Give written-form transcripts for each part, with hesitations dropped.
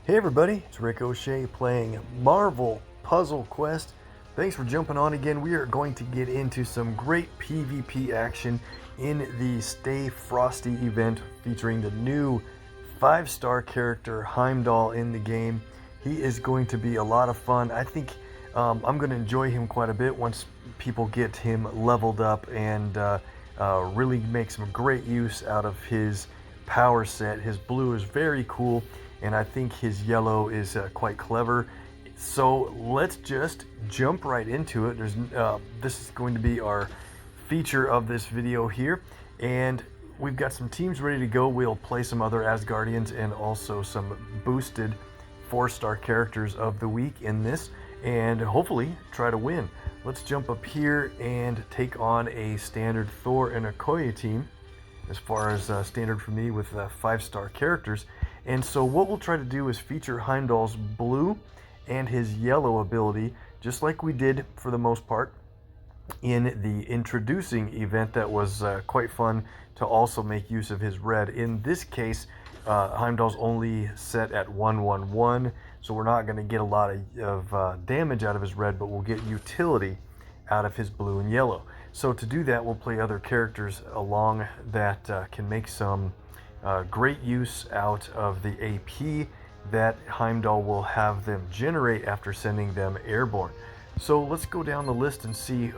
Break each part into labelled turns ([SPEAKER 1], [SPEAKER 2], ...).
[SPEAKER 1] Hey everybody, it's Rick OShay playing Marvel Puzzle Quest. Thanks for jumping on again. We are going to get into some great PvP action in the Stay Frosty event featuring the new 5-star character Heimdall in the game. He is going to be a lot of fun. I think I'm going to enjoy him quite a bit once people get him leveled up and really make some great use out of his power set. His blue is very cool, and I think his yellow is quite clever. So let's just jump right into it. This is going to be our feature of this video here, and we've got some teams ready to go. We'll play some other Asgardians and also some boosted 4-star characters of the week in this, and hopefully try to win. Let's jump up here and take on a standard Thor and Okoye team, as far as standard for me with 5-star characters. And so what we'll try to do is feature Heimdall's blue and his yellow ability, just like we did for the most part in the introducing event. That was quite fun to also make use of his red. In this case, Heimdall's only set at 111, so we're not going to get a lot of damage out of his red, but we'll get utility out of his blue and yellow. So to do that, we'll play other characters along that can make some great use out of the AP that Heimdall will have them generate after sending them airborne. So let's go down the list and see,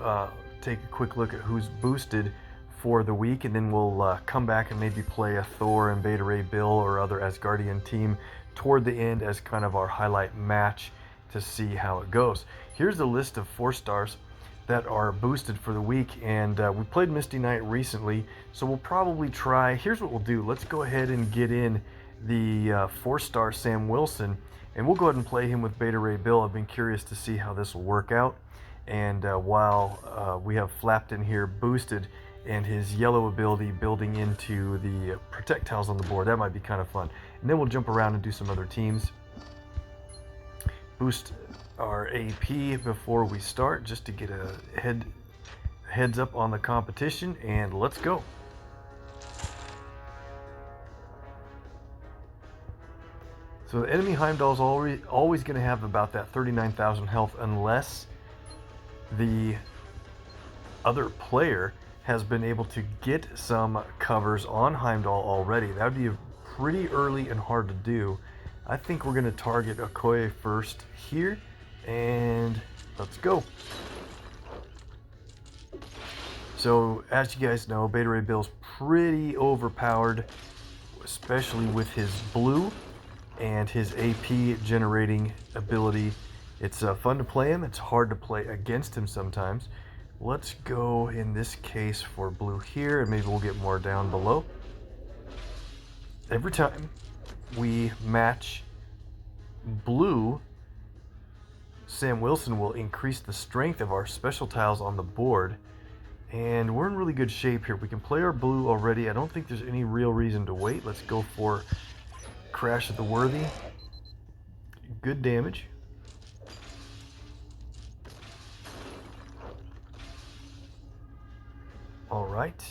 [SPEAKER 1] take a quick look at who's boosted for the week, and then we'll come back and maybe play a Thor and Beta Ray Bill or other Asgardian team toward the end as kind of our highlight match to see how it goes. Here's the list of 4-stars that are boosted for the week, and we played Misty Knight recently, so we'll probably try. Here's what we'll do. Let's go ahead and get in the 4-star Sam Wilson, and we'll go ahead and play him with Beta Ray Bill. I've been curious to see how this will work out, and while we have Flapped in here boosted and his yellow ability building into the projectiles on the board, that might be kind of fun. And then we'll jump around and do some other teams. Boost our AP before we start, just to get a heads up on the competition, and let's go. So the enemy Heimdall's always going to have about that 39,000 health unless the other player has been able to get some covers on Heimdall already. That would be pretty early and hard to do. I think we're going to target Okoye first here, and let's go. So as you guys know, Beta Ray Bill's pretty overpowered, especially with his blue and his AP generating ability. It's fun to play him. It's hard to play against him sometimes. Let's go in this case for blue here, and maybe we'll get more down below. Every time we match blue, Sam Wilson will increase the strength of our special tiles on the board, and we're in really good shape here. We can play our blue already. I don't think there's any real reason to wait. Let's go for Crash of the Worthy. Good damage. All right,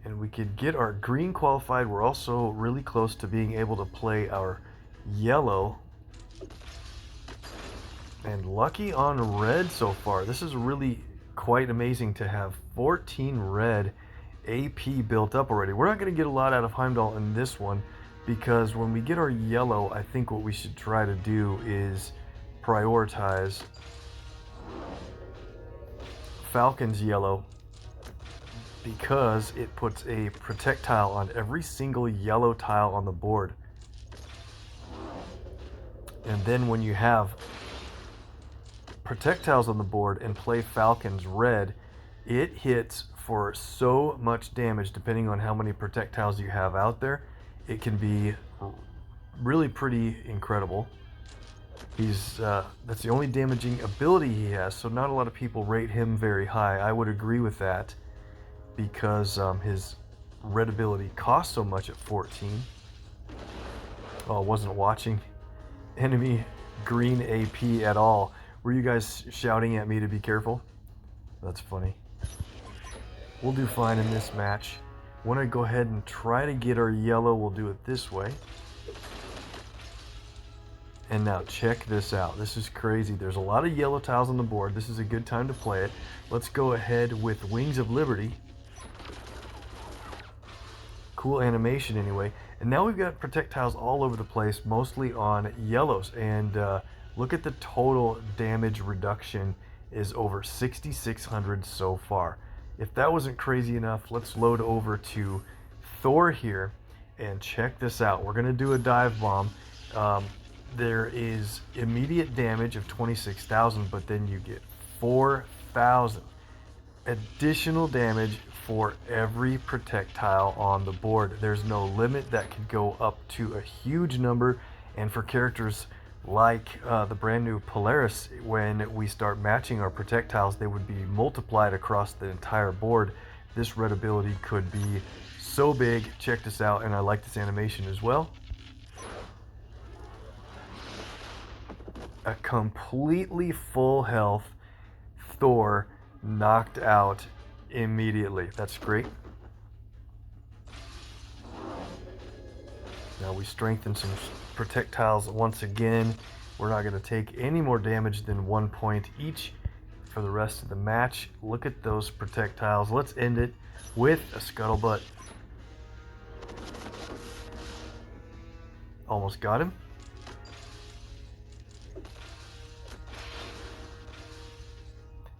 [SPEAKER 1] and we could get our green qualified. We're also really close to being able to play our yellow, and lucky on red so far. This is really quite amazing to have 14 red AP built up already. We're not going to get a lot out of Heimdall in this one, because when we get our yellow, I think what we should try to do is prioritize Falcon's yellow, because it puts a projectile on every single yellow tile on the board. And then when you have projectiles on the board and play Falcon's red, it hits for so much damage depending on how many projectiles you have out there. It can be really pretty incredible. That's the only damaging ability he has, so not a lot of people rate him very high. I would agree with that, because his red ability costs so much at 14. Oh, I wasn't watching enemy green AP at all. Were you guys shouting at me to be careful? That's funny. We'll do fine in this match. Want to go ahead and try to get our yellow. We'll do it this way. And now check this out. This is crazy. There's a lot of yellow tiles on the board. This is a good time to play it. Let's go ahead with Wings of Liberty. Cool animation anyway. And now we've got projectiles all over the place, mostly on yellows. And look at the total damage reduction is over 6,600 so far. If that wasn't crazy enough, let's load over to Thor here and check this out. We're going to do a dive bomb. There is immediate damage of 26,000, but then you get 4,000 additional damage for every projectile on the board. There's no limit. That could go up to a huge number, and for characters like the brand new Polaris, when we start matching our projectiles, they would be multiplied across the entire board. This red ability could be so big. Check this out, and I like this animation as well. A completely full health Thor knocked out immediately. That's great. Now we strengthen some projectiles once again. We're not going to take any more damage than 1 point each for the rest of the match. Look at those projectiles. Let's end it with a scuttlebutt. Almost got him.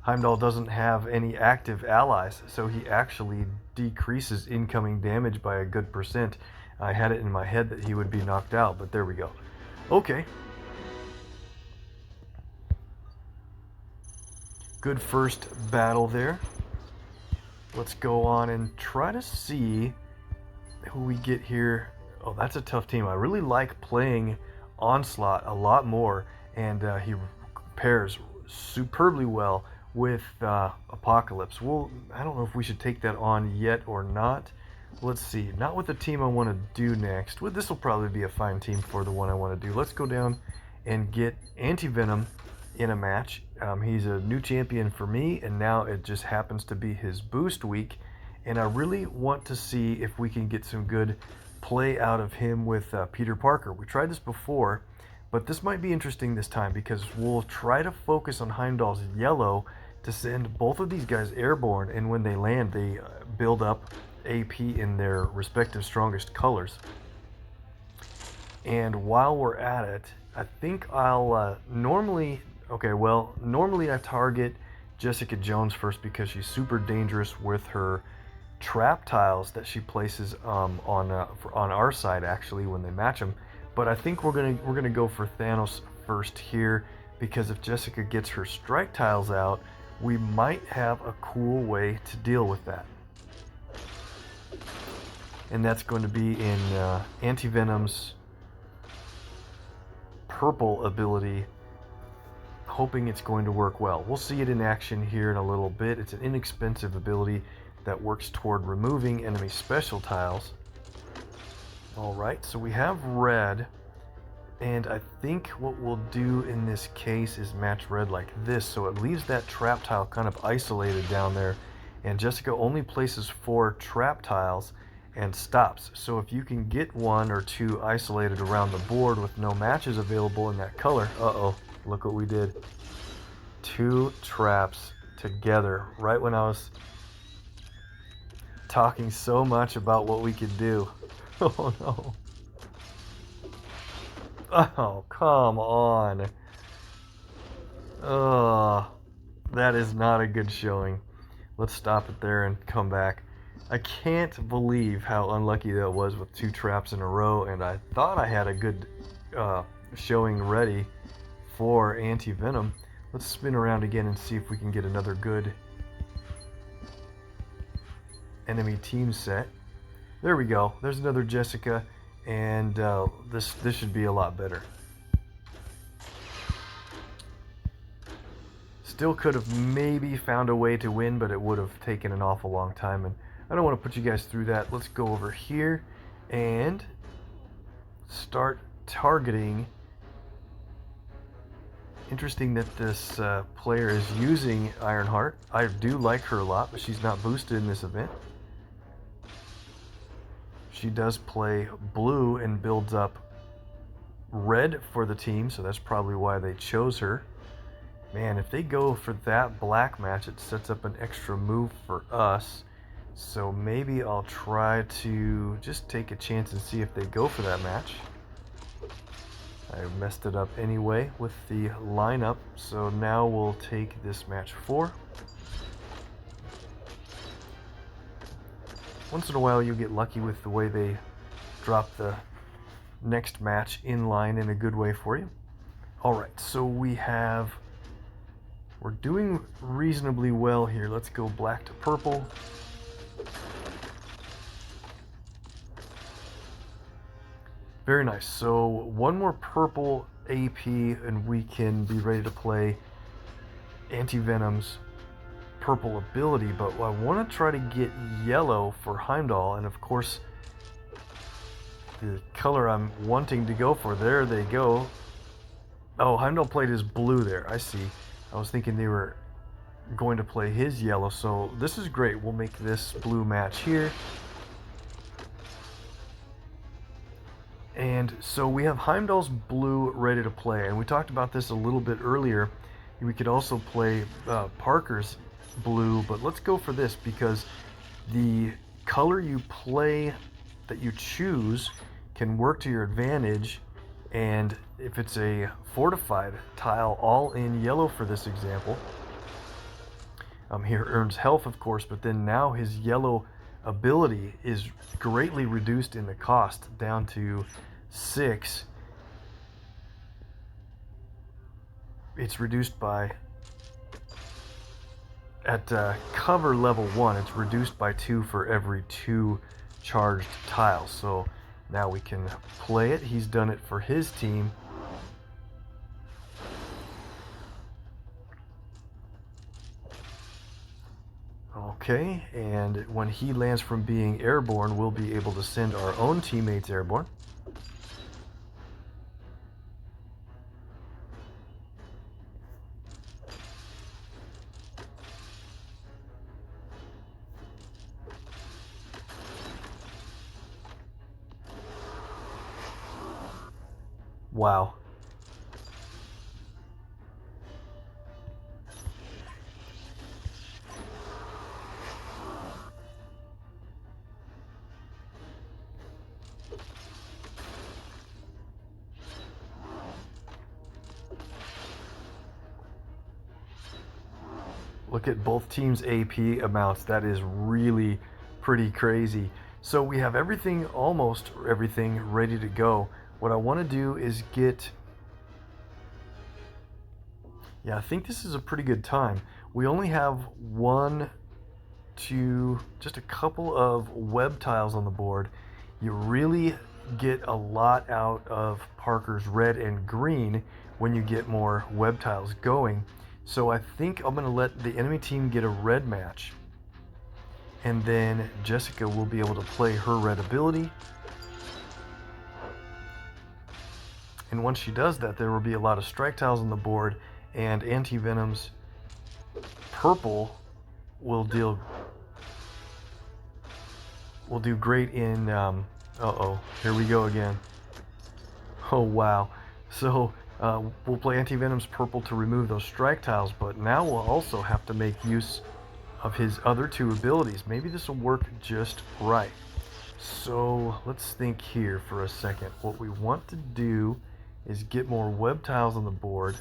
[SPEAKER 1] Heimdall doesn't have any active allies, so he actually decreases incoming damage by a good percent. I had it in my head that he would be knocked out, but there we go. Okay. Good first battle there. Let's go on and try to see who we get here. Oh, that's a tough team. I really like playing Onslaught a lot more, and he pairs superbly well with Apocalypse. Well, I don't know if we should take that on yet or not. Let's see. Not with the team I want to do next. Well, this will probably be a fine team for the one I want to do. Let's go down and get Anti-Venom in a match. He's a new champion for me, and now it just happens to be his boost week. And I really want to see if we can get some good play out of him with Peter Parker. We tried this before, but this might be interesting this time because we'll try to focus on Heimdall's yellow to send both of these guys airborne, and when they land, they build up AP in their respective strongest colors. And while we're at it, I think I'll normally I target Jessica Jones first because she's super dangerous with her trap tiles that she places on our side actually when they match them. But I think we're gonna go for Thanos first here, because if Jessica gets her strike tiles out, we might have a cool way to deal with that. And that's going to be in Anti-Venom's purple ability. Hoping it's going to work well. We'll see it in action here in a little bit. It's an inexpensive ability that works toward removing enemy special tiles. Alright, so we have red. And I think what we'll do in this case is match red like this, so it leaves that trap tile kind of isolated down there, and Jessica only places 4 trap tiles and stops. So if you can get 1 or 2 isolated around the board with no matches available in that color, look what we did. 2 traps together right when I was talking so much about what we could do. Oh no. Oh, come on. That is not a good showing. Let's stop it there and come back. I can't believe how unlucky that was with 2 traps in a row, and I thought I had a good showing ready for Anti-Venom. Let's spin around again and see if we can get another good enemy team set. There we go. There's another Jessica. And this should be a lot better. Still could have maybe found a way to win, but it would have taken an awful long time, and I don't want to put you guys through that. Let's go over here and start targeting. Interesting that this player is using Ironheart. I do like her a lot, but she's not boosted in this event. She does play blue and builds up red for the team, so that's probably why they chose her. Man, if they go for that black match, it sets up an extra move for us. So maybe I'll try to just take a chance and see if they go for that match. I messed it up anyway with the lineup, so now we'll take this match 4. Once in a while you get lucky with the way they drop the next match in line in a good way for you. Alright, so we're doing reasonably well here. Let's go black to purple. Very nice. So one more purple AP and we can be ready to play Anti-Venom's purple ability, but I want to try to get yellow for Heimdall, and of course the color I'm wanting to go for, there they go. Oh, Heimdall played his blue there, I see. I was thinking they were going to play his yellow, so this is great. We'll make this blue match here. And so we have Heimdall's blue ready to play, and we talked about this a little bit earlier. We could also play Parker's blue, but let's go for this because the color you play, that you choose, can work to your advantage. And if it's a fortified tile, all in yellow for this example, he earns health, of course, but then now his yellow ability is greatly reduced in the cost, down to 6. It's reduced by, at cover level 1, it's reduced by 2 for every 2 charged tiles. So now we can play it. He's done it for his team. Okay, and when he lands from being airborne, we'll be able to send our own teammates airborne. Wow. Look at both teams' AP amounts. That is really pretty crazy. So we have everything, almost everything, ready to go. What I want to do is get... Yeah, I think this is a pretty good time. We only have just a couple of web tiles on the board. You really get a lot out of Parker's red and green when you get more web tiles going. So I think I'm going to let the enemy team get a red match, and then Jessica will be able to play her red ability. And once she does that, there will be a lot of strike tiles on the board, and Anti-Venom's purple will do great in... uh-oh, here we go again. Oh, wow. So we'll play Anti-Venom's purple to remove those strike tiles, but now we'll also have to make use of his other 2 abilities. Maybe this will work just right. So let's think here for a second. What we want to do is get more web tiles on the board.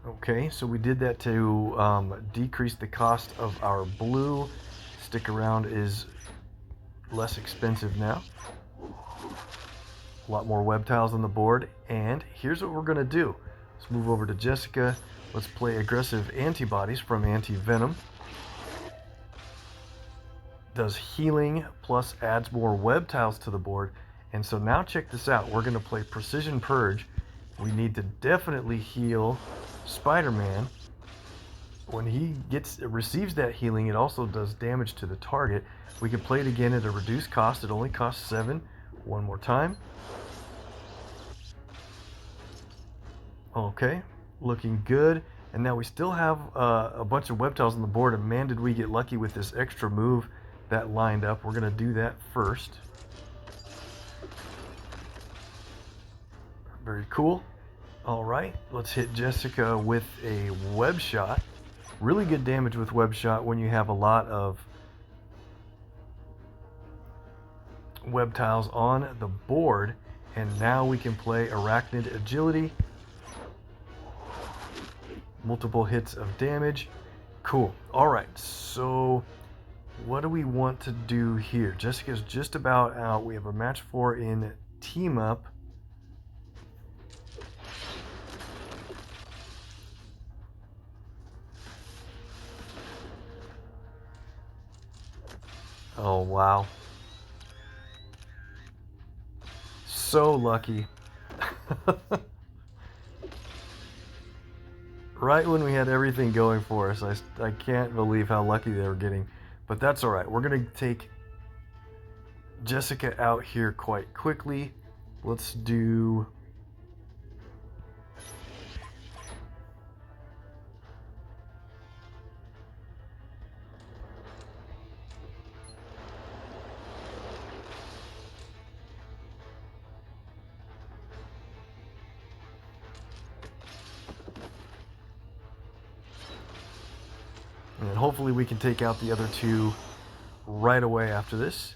[SPEAKER 1] Okay, so we did that to decrease the cost of our blue. Stick around is less expensive now. A lot more web tiles on the board, and here's what we're going to do. Let's move over to Jessica. Let's play aggressive antibodies from Anti-Venom. Does healing plus adds more web tiles to the board. And so now check this out. We're going to play Precision Purge. We need to definitely heal Spider-Man. When he receives that healing, it also does damage to the target. We can play it again at a reduced cost. It only costs 7. One more time. Okay, looking good. And now we still have a bunch of web tiles on the board, and man, did we get lucky with this extra move that lined up. We're going to do that first. Very cool. All right, let's hit Jessica with a web shot. Really good damage with web shot when you have a lot of web tiles on the board. And now we can play Arachnid Agility. Multiple hits of damage. Cool. All right, so what do we want to do here? Jessica's just about out. We have a match 4 in team up. Oh, wow. So lucky. Right when we had everything going for us, I can't believe how lucky they were getting. But that's all right. We're going to take Jessica out here quite quickly. Let's do... And hopefully we can take out the other two right away after this.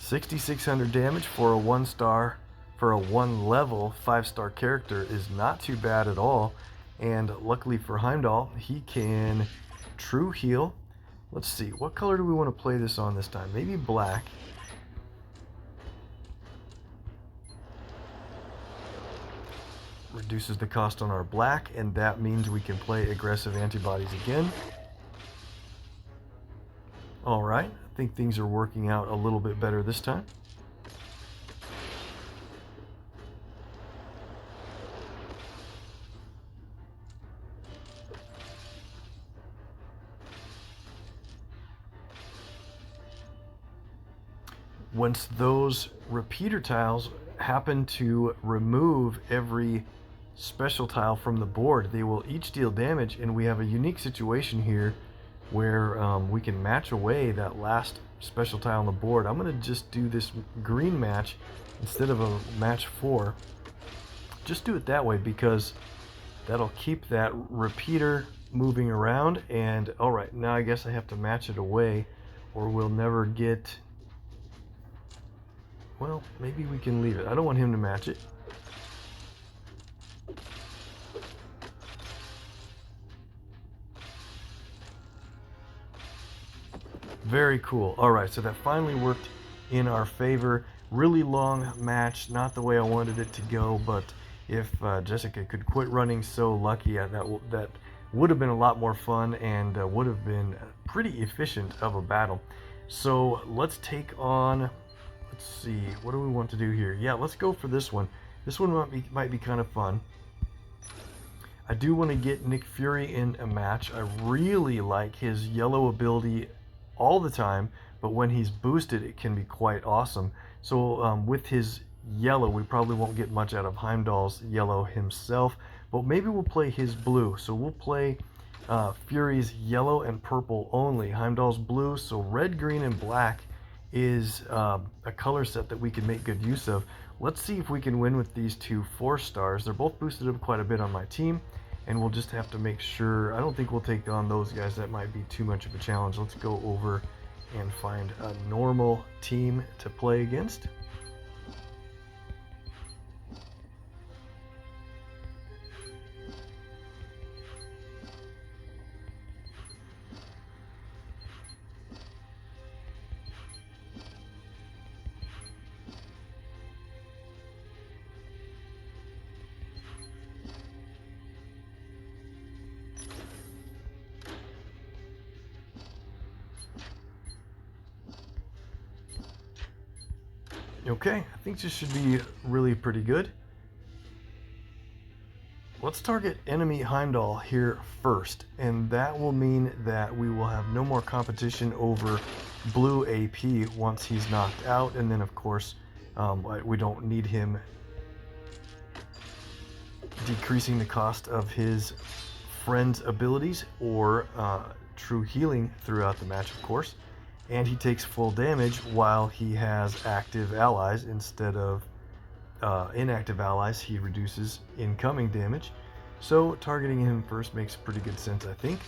[SPEAKER 1] $6,600 damage for a 1-star, for a 1-level 5-star character is not too bad at all. And luckily for Heimdall, he can true heal. Let's see, what color do we want to play this on this time? Maybe black. Reduces the cost on our black, and that means we can play aggressive antibodies again. All right, I think things are working out a little bit better this time. Once those repeater tiles happen to remove every special tile from the board, they will each deal damage, and we have a unique situation here where we can match away that last special tile on the board. I'm going to just do this green match instead of a match 4. Just do it that way because that'll keep that repeater moving around. And all right, now I guess I have to match it away or we'll never get... Well, maybe we can leave it. I don't want him to match it. Very cool. All right, so that finally worked in our favor. Really long match, not the way I wanted it to go, but if Jessica could quit running so lucky, that would have been a lot more fun and would have been pretty efficient of a battle. So let's take on, let's see, what do we want to do here? Yeah, let's go for this one. This one might be kind of fun. I do want to get Nick Fury in a match. I really like his yellow ability all the time, but when he's boosted it can be quite awesome. So with his yellow, we probably won't get much out of Heimdall's yellow himself, but maybe we'll play his blue. So we'll play Fury's yellow and purple only, Heimdall's blue. So red, green, and black is a color set that we can make good use of. Let's see if we can win with these two 4-stars. They're both boosted up quite a bit on my team, and we'll just have to make sure. I don't think we'll take on those guys. That might be too much of a challenge. Let's go over and find a normal team to play against. Okay, I think this should be really pretty good. Let's target enemy Heimdall here first, and that will mean that we will have no more competition over blue AP once he's knocked out, and then of course we don't need him decreasing the cost of his friend's abilities or true healing throughout the match, of course. And he takes full damage while he has active allies instead of inactive allies. He reduces incoming damage. So targeting him first makes pretty good sense, I think.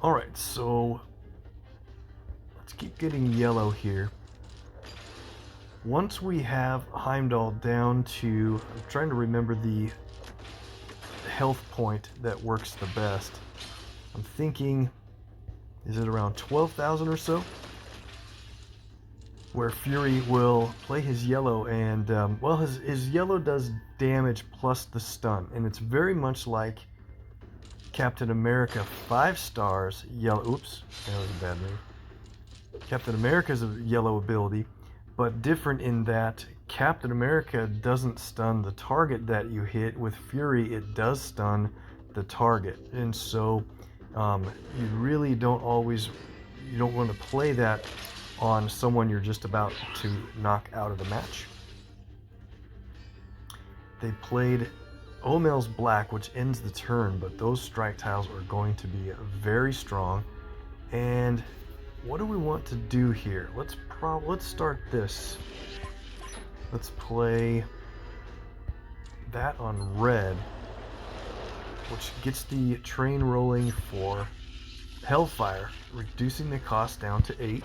[SPEAKER 1] Alright, so let's keep getting yellow here. Once we have Heimdall down to, I'm trying to remember the health point that works the best. I'm thinking, is it around 12,000 or so? Where Fury will play his yellow, and well, his yellow does damage plus the stun, and it's very much like Captain America 5 stars yellow. Oops, that was a bad move. Captain America's yellow ability, but different in that Captain America doesn't stun the target that you hit. With Fury, it does stun the target, and so you really don't always, you don't want to play that on someone you're just about to knock out of the match. They played Omel's Black, which ends the turn, but those strike tiles are going to be very strong. And what do we want to do here? Let's start this. Let's play that on red, which gets the train rolling for Hellfire, reducing the cost down to 8.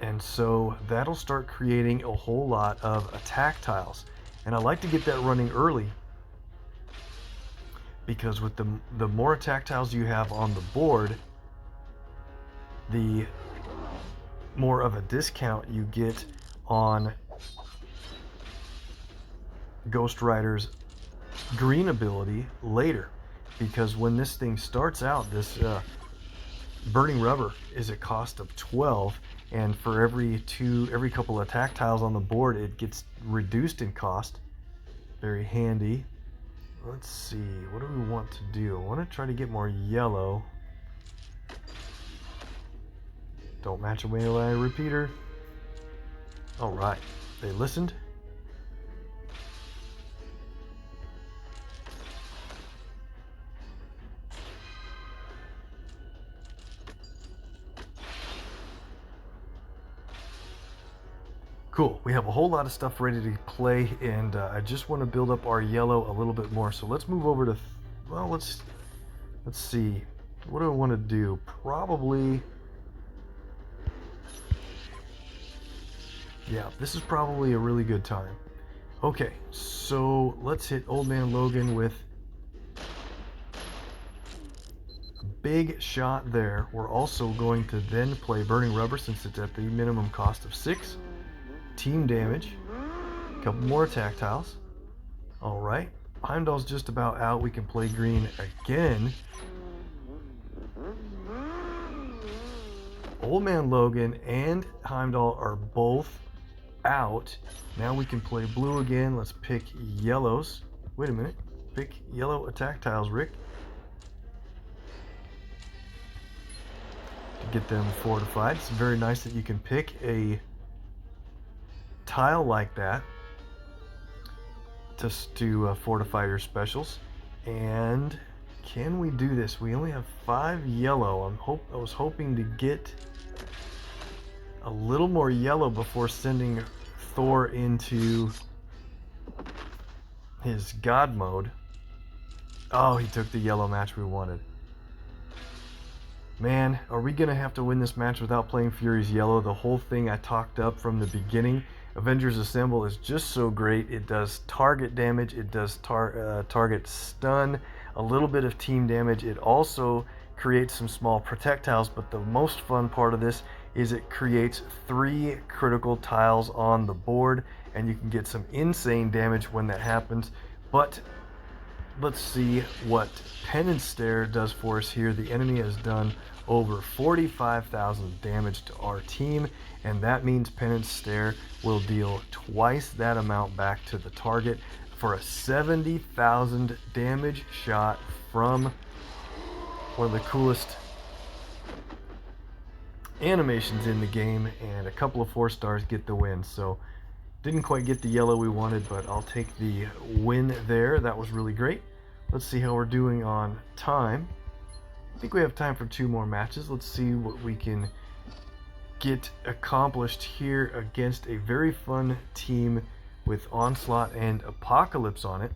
[SPEAKER 1] And so that'll start creating a whole lot of attack tiles. And I like to get that running early, because with the more attack tiles you have on the board, the more of a discount you get on Ghost Rider's green ability later. Because when this thing starts out, this Burning Rubber is a cost of 12, and for every couple attack tiles on the board, it gets reduced in cost. Very handy. Let's see, what do we want to do? I want to try to get more yellow. Don't match a melee repeater. Alright, they listened. Cool, we have a whole lot of stuff ready to play, and I just want to build up our yellow a little bit more. So let's move over to, well, let's see. What do I want to do? Probably, yeah, this is probably a really good time. Okay, so let's hit Old Man Logan with a big shot there. We're also going to then play Burning Rubber since it's at the minimum cost of 6. Team damage, a couple more attack tiles. Alright, Heimdall's just about out. We can play green again. Old Man Logan and Heimdall are both out. Now we can play blue again. Let's pick yellows. Wait a minute. Pick yellow attack tiles, Rick. To get them fortified. It's very nice that you can pick a tile like that just to fortify your specials. And can we do this? We only have 5 yellow. I was hoping to get a little more yellow before sending Thor into his god mode. Oh, he took the yellow match we wanted. Man, are we gonna have to win this match without playing Fury's yellow? The whole thing I talked up from the beginning. Avengers Assemble is just so great. It does target damage, it does target stun, a little bit of team damage. It also creates some small projectiles, but the most fun part of this is it creates 3 critical tiles on the board, and you can get some insane damage when that happens. But let's see what Penance Stare does for us here. The enemy has done over 45,000 damage to our team, and that means Penance Stare will deal twice that amount back to the target for a 70,000 damage shot from one of the coolest animations in the game, and a couple of 4 stars get the win. So didn't quite get the yellow we wanted, but I'll take the win there. That was really great. Let's see how we're doing on time. I think we have time for 2 more matches. Let's see what we can get accomplished here against a very fun team with Onslaught and Apocalypse on it.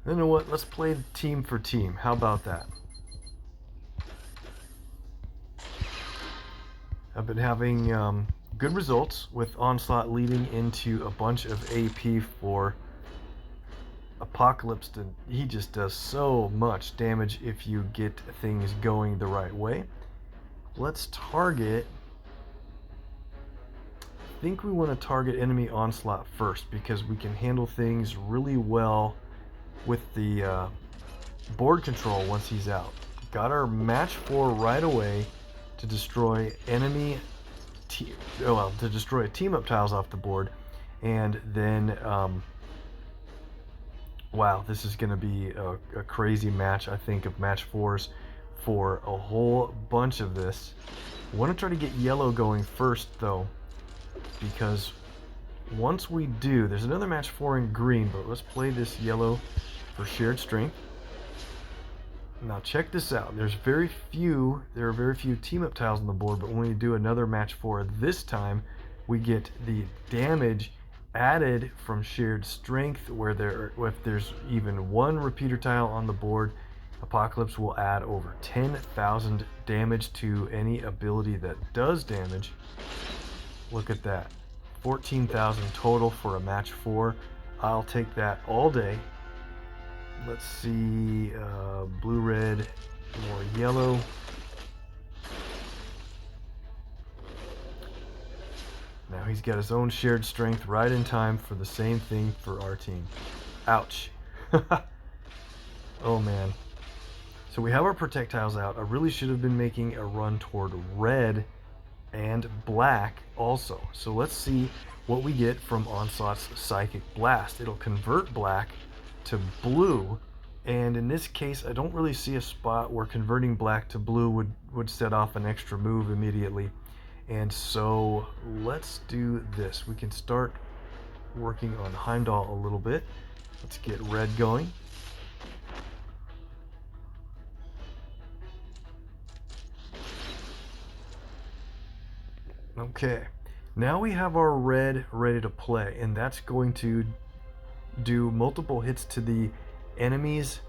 [SPEAKER 1] You know what? Let's play team for team. How about that? I've been having good results with Onslaught leading into a bunch of AP for Apocalypse. He just does so much damage if you get things going the right way. Let's target... I think we want to target enemy Onslaught first because we can handle things really well with the board control once he's out. Got our match 4 right away to destroy enemy to destroy team up tiles off the board, and then wow, this is going to be a crazy match, I think, of match 4s for a whole bunch of this. I want to try to get yellow going first though, because once we do, there's another match 4 in green, but let's play this yellow for shared strength. Now check this out. There are very few team up tiles on the board, but when we do another match 4 this time, we get the damage added from shared strength, where if there's even 1 repeater tile on the board, Apocalypse will add over 10,000 damage to any ability that does damage. Look at that. 14,000 total for a match 4. I'll take that all day. Let's see, blue, red, more yellow. Now he's got his own shared strength right in time for the same thing for our team. Ouch. Oh man. So we have our projectiles out. I really should have been making a run toward red and black also. So let's see what we get from Onslaught's Psychic Blast. It'll convert black to blue, and in this case I don't really see a spot where converting black to blue would set off an extra move immediately, and so let's do this. We can start working on Heimdall a little bit. Let's get red going. Okay, now we have our red ready to play, and that's going to do multiple hits to the enemy's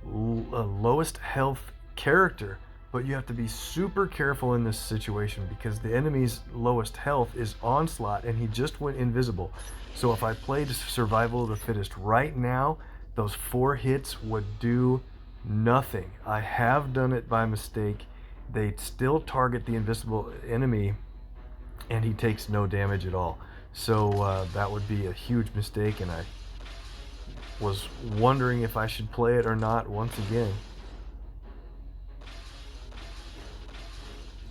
[SPEAKER 1] lowest health character, but you have to be super careful in this situation because the enemy's lowest health is Onslaught, and he just went invisible. So if I played Survival of the Fittest right now, those 4 hits would do nothing. I have done it by mistake. They still target the invisible enemy, and he takes no damage at all. So that would be a huge mistake, and I was wondering if I should play it or not once again.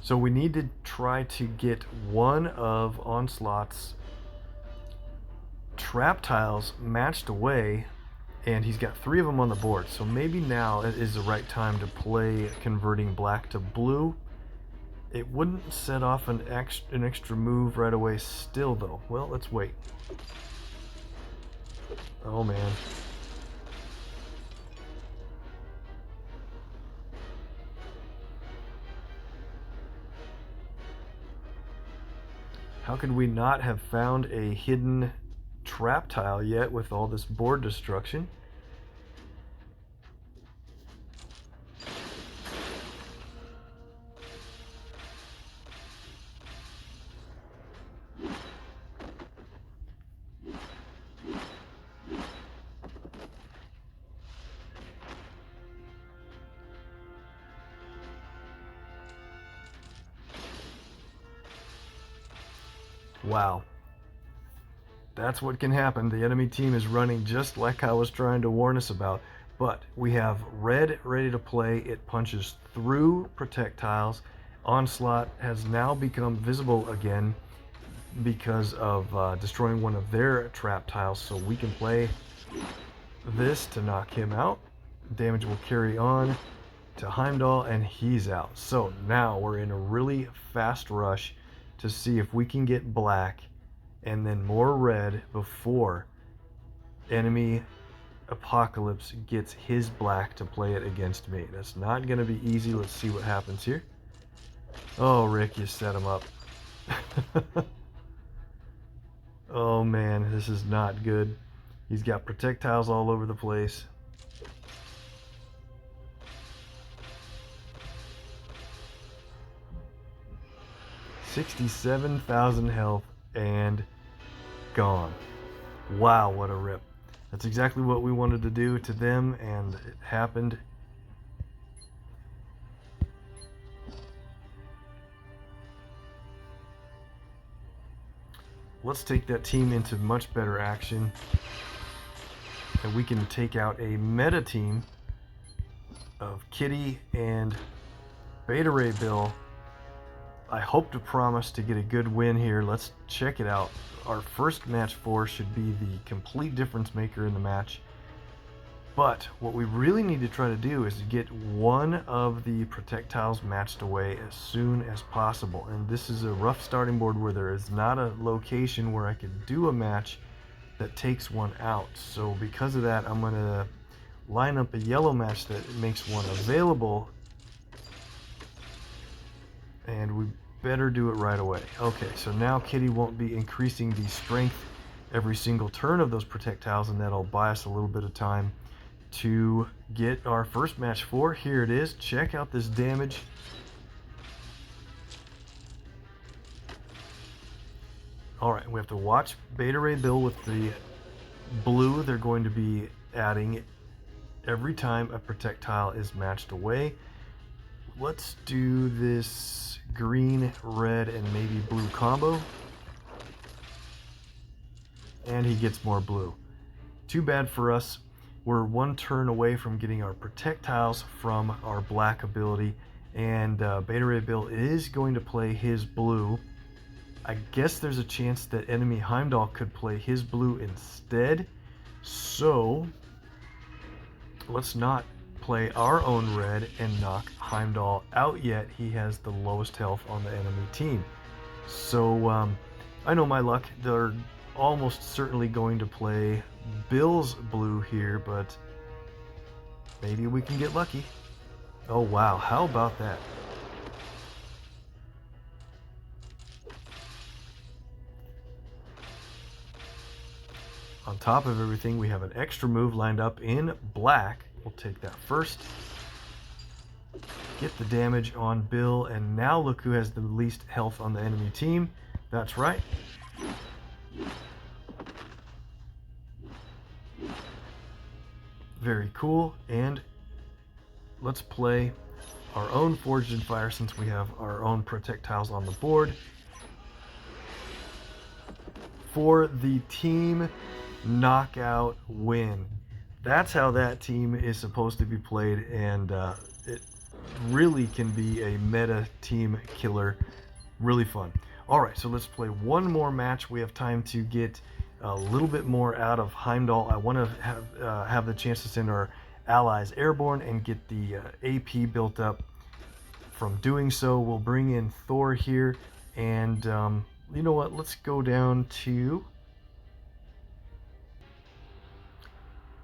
[SPEAKER 1] So we need to try to get one of Onslaught's trap tiles matched away, and he's got 3 of them on the board. So maybe now is the right time to play converting black to blue. It wouldn't set off an extra move right away still though. Well, let's wait. Oh man. How could we not have found a hidden trap tile yet with all this board destruction? Wow. That's what can happen. The enemy team is running just like I was trying to warn us about. But we have red ready to play. It punches through projectiles. Onslaught has now become visible again because of destroying one of their trap tiles. So we can play this to knock him out. Damage will carry on to Heimdall, and he's out. So now we're in a really fast rush to see if we can get black and then more red before enemy Apocalypse gets his black to play it against me. That's not going to be easy. Let's see what happens here. Oh, Rick, you set him up. Oh man, this is not good. He's got projectiles all over the place. $67,000 health and gone. Wow, what a rip. That's exactly what we wanted to do to them, and it happened. Let's take that team into much better action, and we can take out a meta team of Kitty and Beta Ray Bill. I hope to promise to get a good win here. Let's check it out. Our first match 4 should be the complete difference maker in the match. But what we really need to try to do is get one of the projectiles matched away as soon as possible. And this is a rough starting board where there is not a location where I could do a match that takes one out. So because of that, I'm going to line up a yellow match that makes one available. And we better do it right away. Okay, so now Kitty won't be increasing the strength every single turn of those projectiles, and that'll buy us a little bit of time to get our first match 4. Here it is. Check out this damage. Alright, we have to watch Beta Ray Bill with the blue. They're going to be adding every time a projectile is matched away. Let's do this green, red, and maybe blue combo. And he gets more blue. Too bad for us. We're one turn away from getting our projectiles from our black ability, and Beta Ray Bill is going to play his blue. I guess there's a chance that enemy Heimdall could play his blue instead. So let's not play our own red and knock Heimdall out yet. He has the lowest health on the enemy team. So I know my luck. They're almost certainly going to play Bill's blue here, but maybe we can get lucky. Oh wow, how about that? On top of everything, we have an extra move lined up in black. We'll take that first. Get the damage on Bill, and now look who has the least health on the enemy team. That's right. Very cool. And let's play our own Forged in Fire since we have our own projectiles on the board. For the team knockout win. That's how that team is supposed to be played, and it really can be a meta team killer. Really fun. Alright, so let's play one more match. We have time to get a little bit more out of Heimdall. I want to have the chance to send our allies airborne and get the AP built up. From doing so, we'll bring in Thor here, and you know what, let's go down to...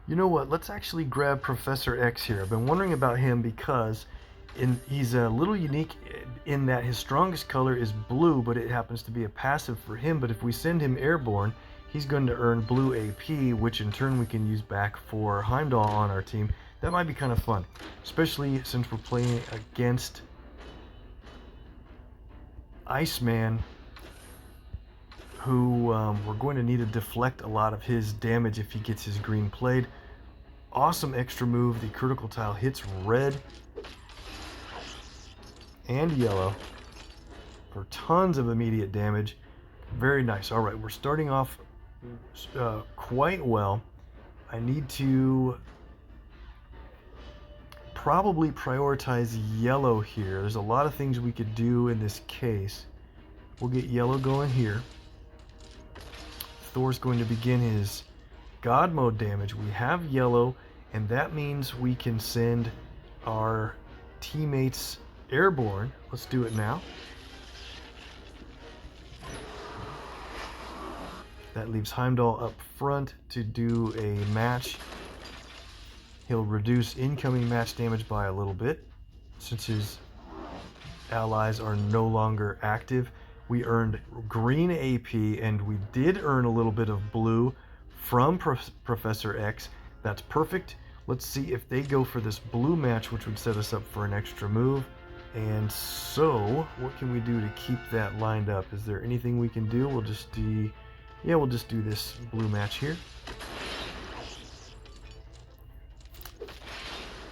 [SPEAKER 1] You know what, let's actually grab Professor X here. I've been wondering about him because he's a little unique in that his strongest color is blue, but it happens to be a passive for him. But if we send him airborne, he's going to earn blue AP, which in turn we can use back for Heimdall on our team. That might be kind of fun, especially since we're playing against Iceman, who we're going to need to deflect a lot of his damage if he gets his green played. Awesome extra move. The critical tile hits red and yellow for tons of immediate damage. Very nice. All right, we're starting off quite well. I need to probably prioritize yellow here. There's a lot of things we could do in this case. We'll get yellow going here. Thor's going to begin his God mode damage. We have yellow, and that means we can send our teammates airborne. Let's do it now. That leaves Heimdall up front to do a match. He'll reduce incoming match damage by a little bit since his allies are no longer active. We earned green AP, and we did earn a little bit of blue from Professor X. That's perfect. Let's see if they go for this blue match, which would set us up for an extra move. And so, what can we do to keep that lined up? Is there anything we can do? We'll just do, yeah, we'll just do this blue match here.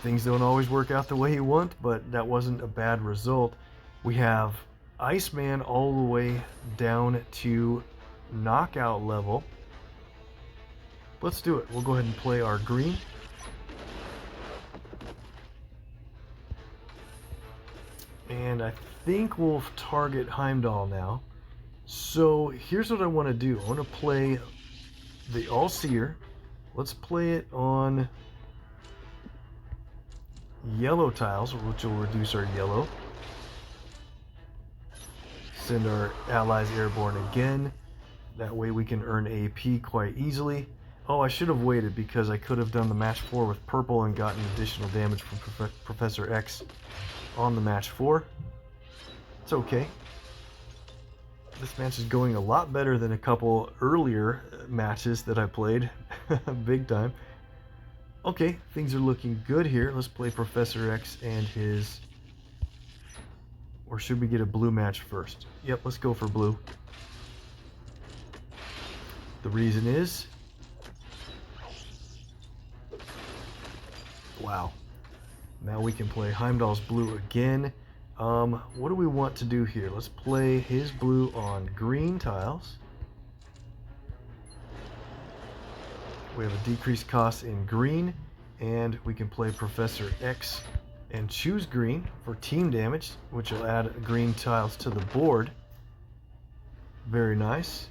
[SPEAKER 1] Things don't always work out the way you want, but that wasn't a bad result. We have Iceman all the way down to knockout level. Let's do it. We'll go ahead and play our green. And I think we'll target Heimdall now. So here's what I want to do. I want to play the All-Seer. Let's play it on yellow tiles, which will reduce our yellow. Send our allies airborne again. That way we can earn AP quite easily. Oh, I should have waited because I could have done the match 4 with purple and gotten additional damage from Professor X on the match 4. It's okay. This match is going a lot better than a couple earlier matches that I played. Big time. Okay, things are looking good here. Let's play Professor X and his... Or should we get a blue match first? Yep, let's go for blue. The reason is... Wow. Now we can play Heimdall's blue again. What do we want to do here? Let's play his blue on green tiles. We have a decreased cost in green, and we can play Professor X and choose green for team damage, which will add green tiles to the board. Very nice.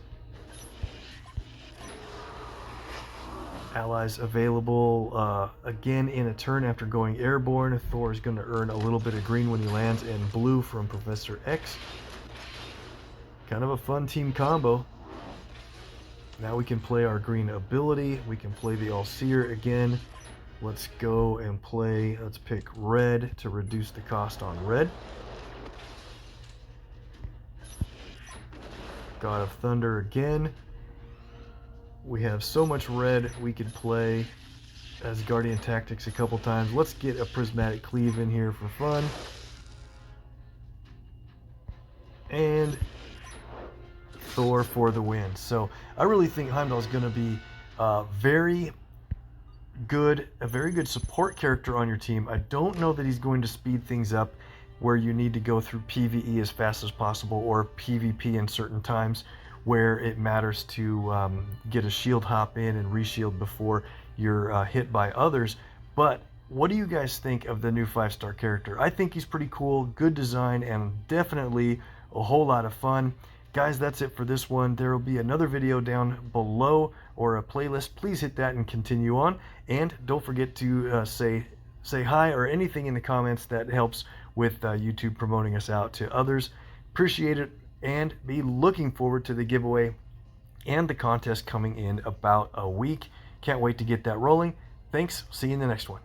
[SPEAKER 1] Allies available again in a turn after going airborne. Thor is going to earn a little bit of green when he lands, and blue from Professor X. Kind of a fun team combo. Now we can play our green ability. We can play the All-Seer again. Let's go and play, let's pick red to reduce the cost on red. God of Thunder again. We have so much red we could play as Guardian Tactics a couple times. Let's get a Prismatic Cleave in here for fun. And Thor for the win. So I really think Heimdall is going to be a very good support character on your team. I don't know that he's going to speed things up where you need to go through PvE as fast as possible, or PvP in certain times where it matters to get a shield hop in and reshield before you're hit by others. But what do you guys think of the new 5-star character? I think he's pretty cool, good design, and definitely a whole lot of fun. Guys, that's it for this one. There will be another video down below, or a playlist. Please hit that and continue on. And don't forget to say hi or anything in the comments that helps with YouTube promoting us out to others. Appreciate it, and be looking forward to the giveaway and the contest coming in about a week. Can't wait to get that rolling. Thanks. See you in the next one.